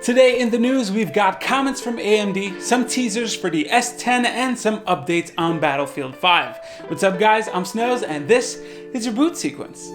Today in the news, we've got comments from AMD, some teasers for the S10, and some updates on Battlefield 5. What's up guys, I'm Snows, and this is your boot sequence.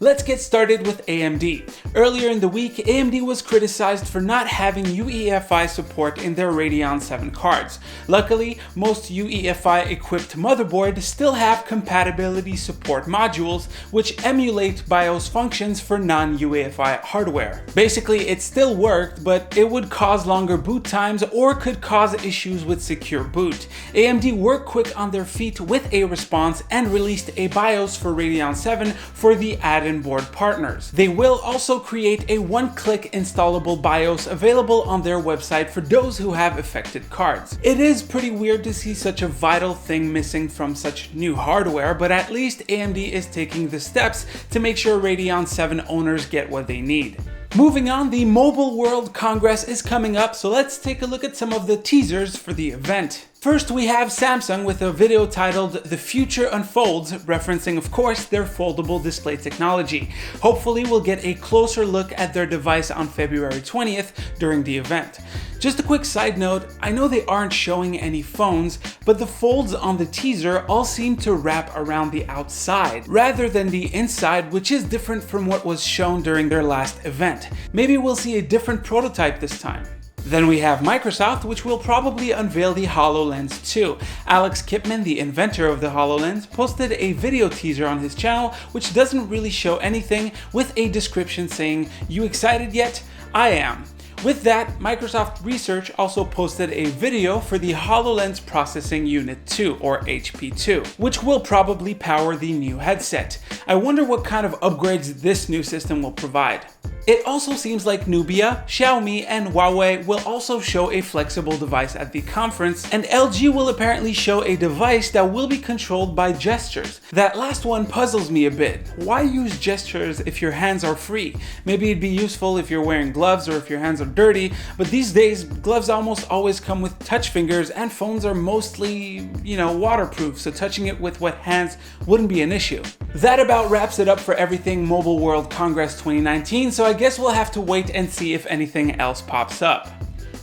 Let's get started with AMD. Earlier in the week, AMD was criticized for not having UEFI support in their Radeon 7 cards. Luckily, most UEFI equipped motherboards still have compatibility support modules which emulate BIOS functions for non-UEFI hardware. Basically, it still worked, but it would cause longer boot times or could cause issues with secure boot. AMD worked quick on their feet with a response and released a BIOS for Radeon 7 for the add-in board partners. They will also create a one-click installable BIOS available on their website for those who have affected cards. It is pretty weird to see such a vital thing missing from such new hardware, but at least AMD is taking the steps to make sure Radeon 7 owners get what they need. Moving on, the Mobile World Congress is coming up, so let's take a look at some of the teasers for the event. First, we have Samsung with a video titled "The Future Unfolds," referencing of course their foldable display technology. Hopefully we'll get a closer look at their device on February 20th during the event. Just a quick side note, I know they aren't showing any phones, but the folds on the teaser all seem to wrap around the outside rather than the inside, which is different from what was shown during their last event. Maybe we'll see a different prototype this time. Then we have Microsoft, which will probably unveil the HoloLens 2. Alex Kipman, the inventor of the HoloLens, posted a video teaser on his channel which doesn't really show anything, with a description saying, "You excited yet? I am." With that, Microsoft Research also posted a video for the HoloLens Processing Unit 2, or HP2, which will probably power the new headset. I wonder what kind of upgrades this new system will provide. It also seems like Nubia, Xiaomi, and Huawei will also show a flexible device at the conference, and LG will apparently show a device that will be controlled by gestures. That last one puzzles me a bit. Why use gestures if your hands are free? Maybe it'd be useful if you're wearing gloves or if your hands are dirty, but these days gloves almost always come with touch fingers and phones are mostly, waterproof, so touching it with wet hands wouldn't be an issue. That about wraps it up for everything Mobile World Congress 2019, so I guess we'll have to wait and see if anything else pops up.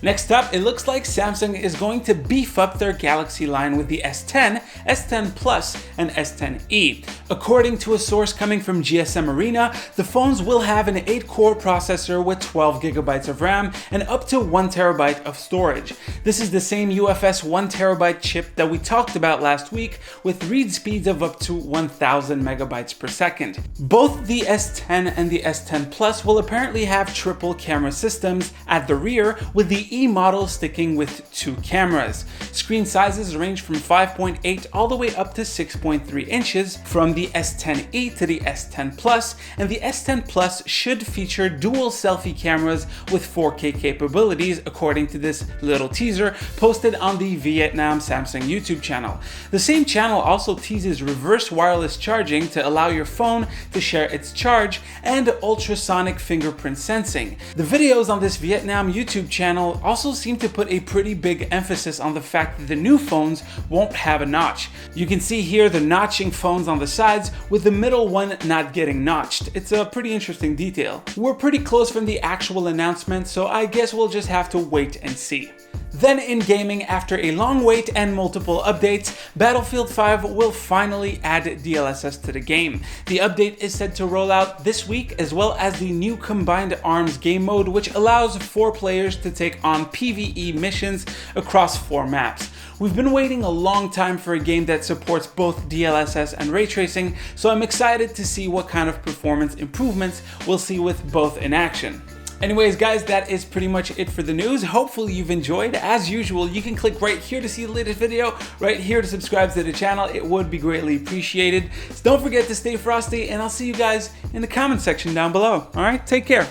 Next up, it looks like Samsung is going to beef up their Galaxy line with the S10, S10 Plus, and S10e. According to a source coming from GSM Arena, the phones will have an 8-core processor with 12 GB of RAM and up to 1 TB of storage. This is the same UFS 1 TB chip that we talked about last week, with read speeds of up to 1000 MB per second. Both the S10 and the S10 Plus will apparently have triple camera systems at the rear, with the E model sticking with 2 cameras. Screen sizes range from 5.8 all the way up to 6.3 inches from the S10e to the S10 Plus, and the S10 Plus should feature dual selfie cameras with 4K capabilities, according to this little teaser posted on the Vietnam Samsung YouTube channel. The same channel also teases reverse wireless charging to allow your phone to share its charge, and ultrasonic fingerprint sensing. The videos on this Vietnam YouTube channel also seem to put a pretty big emphasis on the fact that the new phones won't have a notch. You can see here the notching phones on the sides, with the middle one not getting notched. It's a pretty interesting detail. We're pretty close from the actual announcement, so I guess we'll just have to wait and see. Then in gaming, after a long wait and multiple updates, Battlefield 5 will finally add DLSS to the game. The update is said to roll out this week, as well as the new Combined Arms game mode, which allows 4 players to take on PvE missions across 4 maps. We've been waiting a long time for a game that supports both DLSS and ray tracing, so I'm excited to see what kind of performance improvements we'll see with both in action. Anyways guys, that is pretty much it for the news. Hopefully you've enjoyed. As usual, you can click right here to see the latest video, right here to subscribe to the channel. It would be greatly appreciated. So don't forget to stay frosty, and I'll see you guys in the comment section down below. Alright, take care.